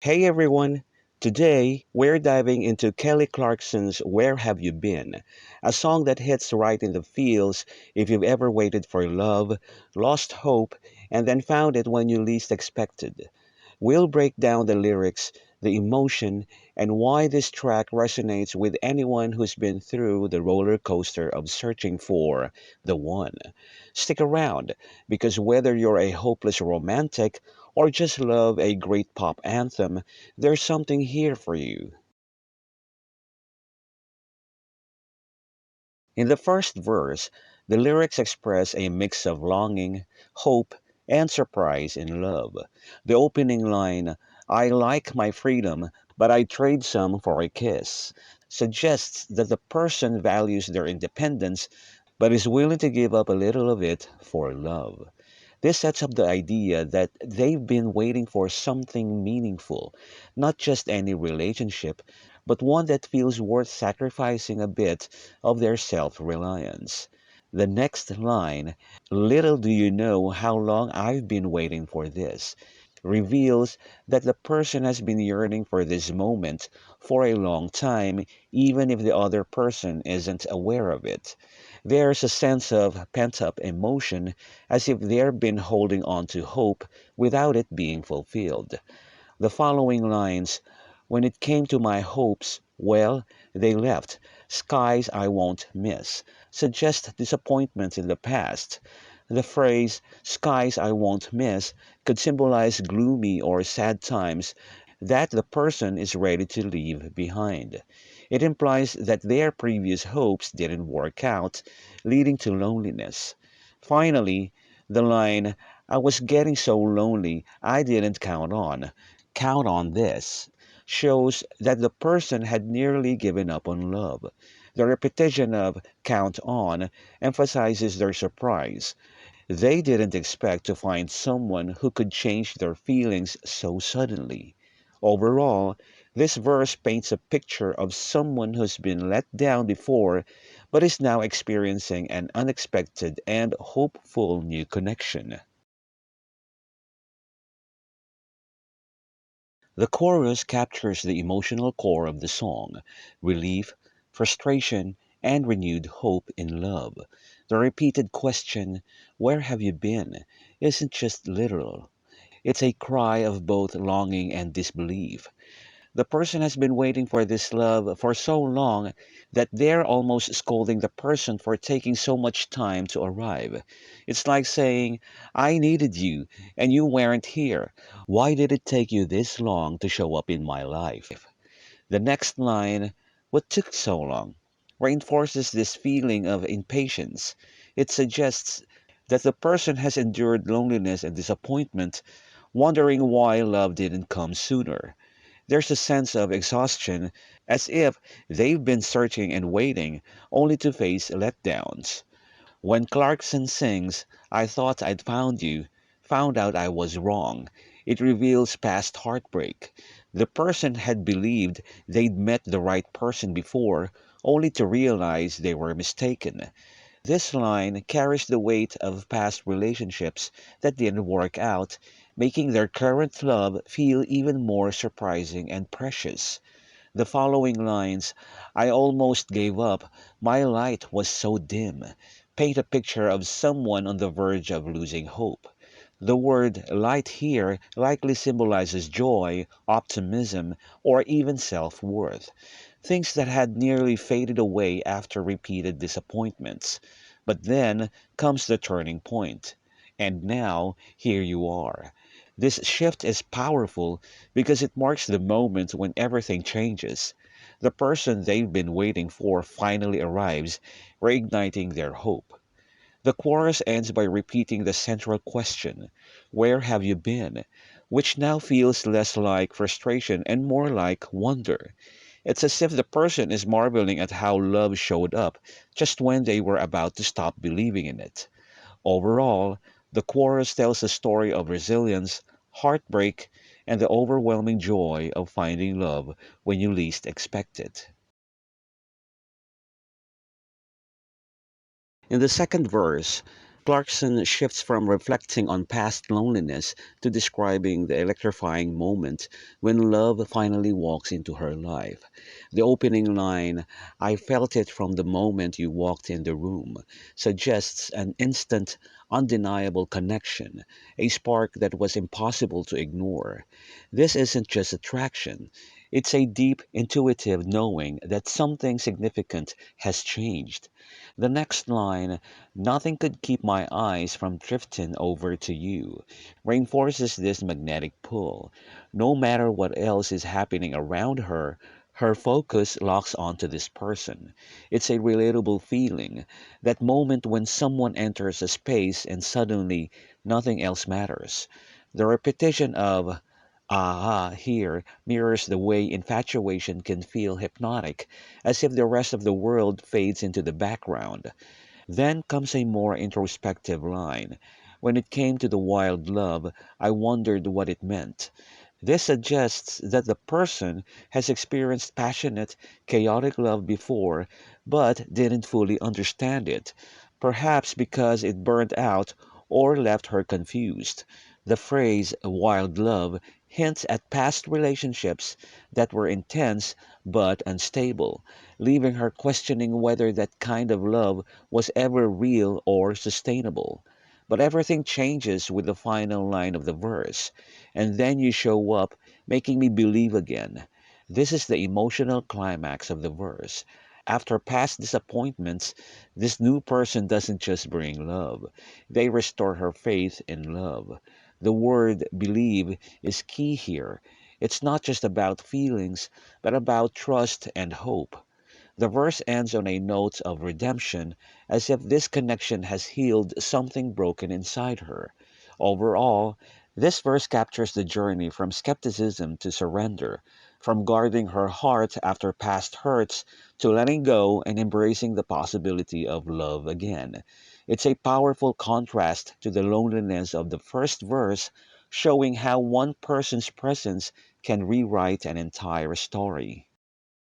Hey everyone! Today we're diving into Kelly Clarkson's Where Have You Been? A song that hits right in the feels if you've ever waited for love, lost hope, and then found it when you least expected. We'll break down the lyrics, the emotion, and why this track resonates with anyone who's been through the roller coaster of searching for the one. Stick around, because whether you're a hopeless romantic or just love a great pop anthem, there's something here for you. In the first verse, the lyrics express a mix of longing, hope, and surprise in love. The opening line, I like my freedom, but I trade some for a kiss, suggests that the person values their independence but is willing to give up a little of it for love. This sets up the idea that they've been waiting for something meaningful, not just any relationship, but one that feels worth sacrificing a bit of their self reliance. The next line, little do you know how long I've been waiting for this, reveals that the person has been yearning for this moment for a long time, even if the other person isn't aware of it. There's a sense of pent up emotion, as if they've been holding on to hope without it being fulfilled. The following lines, when it came to my hopes, well, they left, skies I won't miss, suggest disappointments in the past. The phrase, skies I won't miss, could symbolize gloomy or sad times that the person is ready to leave behind. It implies that their previous hopes didn't work out, leading to loneliness. Finally, the line, I was getting so lonely I didn't count on this, shows that the person had nearly given up on love. The repetition of count on emphasizes their surprise. They didn't expect to find someone who could change their feelings so suddenly. Overall, this verse paints a picture of someone who's been let down before but is now experiencing an unexpected and hopeful new connection. The chorus captures the emotional core of the song: relief, frustration, and renewed hope in love. The repeated question, where have you been, isn't just literal. It's a cry of both longing and disbelief. The person has been waiting for this love for so long that they're almost scolding the person for taking so much time to arrive. It's like saying, I needed you, and you weren't here. Why did it take you this long to show up in my life? The next line, what took so long, reinforces this feeling of impatience. It suggests that the person has endured loneliness and disappointment, wondering why love didn't come sooner. There's a sense of exhaustion, as if they've been searching and waiting only to face letdowns. When Clarkson sings, I thought I'd found you, found out I was wrong, it reveals past heartbreak. The person had believed they'd met the right person before, only to realize they were mistaken. This line carries the weight of past relationships that didn't work out, making their current love feel even more surprising and precious. The following lines, I almost gave up, my light was so dim, paint a picture of someone on the verge of losing hope. The word light here likely symbolizes joy, optimism, or even self worth, things that had nearly faded away after repeated disappointments. But then comes the turning point. And now, here you are. This shift is powerful because it marks the moment when everything changes. The person they've been waiting for finally arrives, reigniting their hope. The chorus ends by repeating the central question, where have you been? Which now feels less like frustration and more like wonder. It's as if the person is marveling at how love showed up just when they were about to stop believing in it. Overall, the chorus tells a story of resilience, heartbreak, and the overwhelming joy of finding love when you least expect it. In the second verse, Clarkson shifts from reflecting on past loneliness to describing the electrifying moment when love finally walks into her life. The opening line, "I felt it from the moment you walked in the room," suggests an instant, undeniable connection, a spark that was impossible to ignore. This isn't just attraction, it's a deep, intuitive knowing that something significant has changed. The next line, "Nothing could keep my eyes from drifting over to you," reinforces this magnetic pull. No matter what else is happening around her, her focus locks onto this person. It's a relatable feeling, that moment when someone enters a space and suddenly nothing else matters. The repetition of "aha" here mirrors the way infatuation can feel hypnotic, as if the rest of the world fades into the background. Then comes a more introspective line. "When it came to the wild love, I wondered what it meant." This suggests that the person has experienced passionate, chaotic love before, but didn't fully understand it, perhaps because it burned out or left her confused. The phrase wild love hints at past relationships that were intense but unstable, leaving her questioning whether that kind of love was ever real or sustainable. But everything changes with the final line of the verse. "And then you show up, making me believe again." This is the emotional climax of the verse. After past disappointments, this new person doesn't just bring love, they restore her faith in love. The word believe is key here. It's not just about feelings, but about trust and hope. The verse ends on a note of redemption, as if this connection has healed something broken inside her. Overall, this verse captures the journey from skepticism to surrender, from guarding her heart after past hurts to letting go and embracing the possibility of love again. It's a powerful contrast to the loneliness of the first verse, showing how one person's presence can rewrite an entire story.